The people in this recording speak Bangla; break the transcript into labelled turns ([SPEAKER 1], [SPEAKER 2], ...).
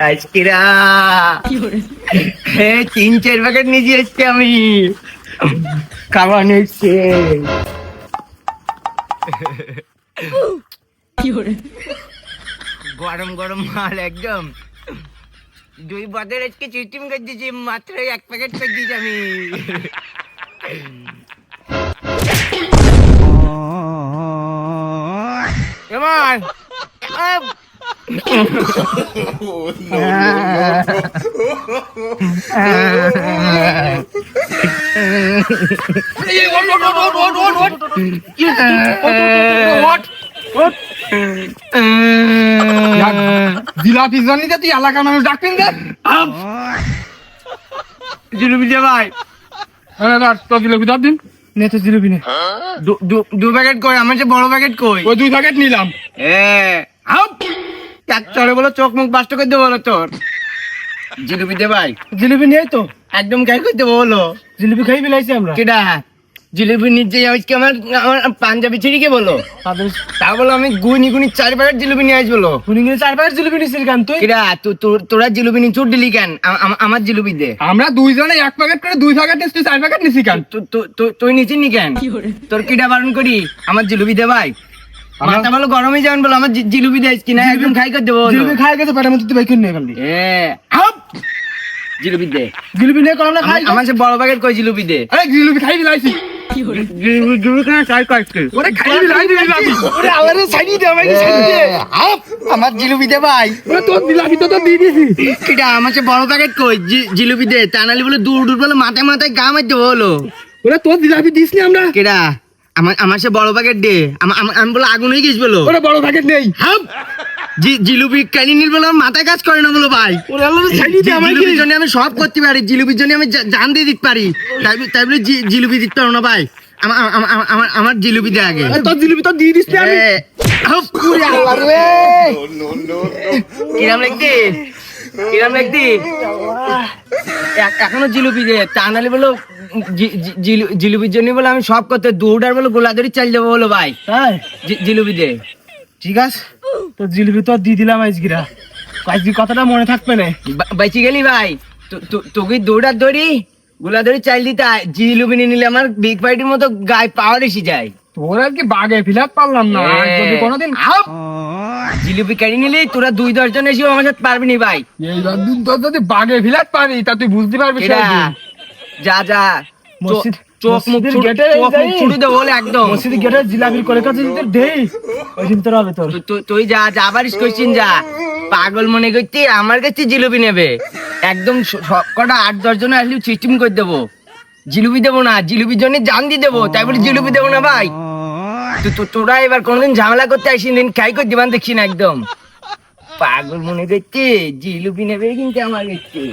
[SPEAKER 1] আজকেরা 3-4 প্যাকেট নিয়ে এসছি আমি খাবার নিচ্ছে। গরম গরম মাল একদম 2 বোতল আজকে চিটিং করে দিয়েছি, মাত্র 1 প্যাকেট করে দিয়েছি আমি। এবার
[SPEAKER 2] জিলাপি জানি তুই এলাকার মানুষ ডাকবেন দে
[SPEAKER 1] জিলিপি দে ভাই,
[SPEAKER 2] তো জিলাপি দাও দিন নে তো জিলাপি নে
[SPEAKER 1] 2 প্যাকেট কই? আমার যে বড় প্যাকেট কই?
[SPEAKER 2] ওই 2 প্যাকেট নিলাম।
[SPEAKER 1] চলে বলো, চোখ মুখ বাস্ট করে দেবো বলো তোর। জিলিপি দে ভাই,
[SPEAKER 2] জিলাপি নিয়ে তো
[SPEAKER 1] একদম খাই করে দেবো বলো।
[SPEAKER 2] জিলাপি খাই বিলাইছি আমরা।
[SPEAKER 1] কেডা জিলিপি নিচে আজকে আমার পাঞ্জাবি ছিড়িকে বলো, তা বলো আমি গুনি 4 প্যাকেট জিলিপি নিয়ে আস বলো।
[SPEAKER 2] তুই 4 প্যাকেট জিলাপি নিছিস কেন তুই?
[SPEAKER 1] কেডা তোরা জিলিপি নিয়ে চুট দিলি কেন? আমার জিলিপি দে।
[SPEAKER 2] আমরা 2 জনে 1 প্যাকেট করে 2 প্যাকেট নিছিস, তুই 4 প্যাকেট নিছিস কেন?
[SPEAKER 1] তুই নিচিস নি কেন? তোর কিডা বারণ করি? আমার জিলিপি দে ভাই, মাথা বলো গরমে যাবেন বলো, আমার জিলিপি দে কিনা একদম খাই করে দেবো।
[SPEAKER 2] জিলাপি খাই গেছে পেটের মধ্যে, তুই বাইক নিয়ে গেলি।
[SPEAKER 1] জিলিপি দে,
[SPEAKER 2] জিলাপি নিয়ে করলাম না খাই।
[SPEAKER 1] আমার সে বড় প্যাকেট কই জিলিপি দে।
[SPEAKER 2] আরে জিলাপি খাই বিলাইছি।
[SPEAKER 1] জিলিপি কেন ট্রাই করছিস?
[SPEAKER 2] ওরে খাই বিলাইছি জিলাপি। ওরে আলারে সাইডি দে, আমাকে সাইডি দে।
[SPEAKER 1] আমার জিলিপি দে ভাই।
[SPEAKER 2] ওরে তোর জিলাপি তো দিয়ে দিয়েছি।
[SPEAKER 1] কিডা আমার সে বড় প্যাকেট কই? জিলিপি দে, তা নালি বলে দূর বলে মাথায় মাথায় গা মার দেবো বলো।
[SPEAKER 2] ওরে তোর জিলাপি দিস নি আমরা।
[SPEAKER 1] কেডা আমার সে বড় প্যাকেট দে। আমি বলো আগুন হয়ে গেছ বলো।
[SPEAKER 2] ওরে বড় প্যাকেট নেই।
[SPEAKER 1] জিলিপি কানি নিল বলো, মাথায় কাজ করে না বলো ভাই।
[SPEAKER 2] ওরে আলারে সাইডি দে, আমাকে
[SPEAKER 1] জিলিপির জন্য আমি সব করতে পারি, জিলিপির জন্য আমি জান দিয়ে দিতে পারি, তাই বলে জিলিপি দিতে পারো না ভাই। আমার জিলিপি দে আগে।
[SPEAKER 2] তোর জিলাপি তো দিয়ে দিস নি আমি।
[SPEAKER 1] ওরে আল্লাহ রে, কিরাম লাগতি কিরাম লাগতি? এখনো জিলিপি দে, তা নাহলে বলো জিলিপির জন্য বলে আমি সব করতে দৌড়ার বলো গোলা ধরে চাল যাবো বলো ভাই।
[SPEAKER 2] তাই
[SPEAKER 1] জিলিপি দে।
[SPEAKER 2] ঠিক আছে, তোর জিলাপি তো দিয়ে দিলাম আজকিরা। আজকে কথাটা মনে থাকবে না।
[SPEAKER 1] বাইচি গেলি ভাই, তোকে দৌড়ার দড়ি গোলা ধরে চাল দিতে জিলিপি নিয়ে নিলে আমার বিগ পার্টির মতো গায়ে পাওয়ার এসে যায়।
[SPEAKER 2] তোর আর কি বাগে ফিলাপ পারলাম না। যদি কোনোদিন
[SPEAKER 1] জিলিপি কাটি নিলি তোরা 2-10 জন এসেও আমার সাথে পারবি নি ভাই।
[SPEAKER 2] এইবার দিন তোর যদি বাগে ফিলাপ পারি তা তুই বুঝতে পারবি।
[SPEAKER 1] যা যা
[SPEAKER 2] মসজিদ
[SPEAKER 1] চোখ মুখ ছুড়ে দেবো বলে একদম।
[SPEAKER 2] মসজিদ গেটে জিলাপির করে কাছে যদি দেই ওই দিন তোর হবে তোর।
[SPEAKER 1] তুই যা যাবারিস করছিস যা, পাগল মনে করছি আমার কাছে জিলিপি নেবে একদম সব কটা 8-10 জন আসলে সিস্টেম করে দেবো। জিলিপি দেবো না, জিলিপির জন্য জান দিয়ে দেবো, তাই বলে জিলিপি দেবো না ভাই। তোরা এবার কোনোদিন ঝামেলা করতে আসিস দিন খাই করে দিবান দেখছি না একদম। পাগল মনে করছি জিলিপি নেবে কিন্তু আমার কাছে।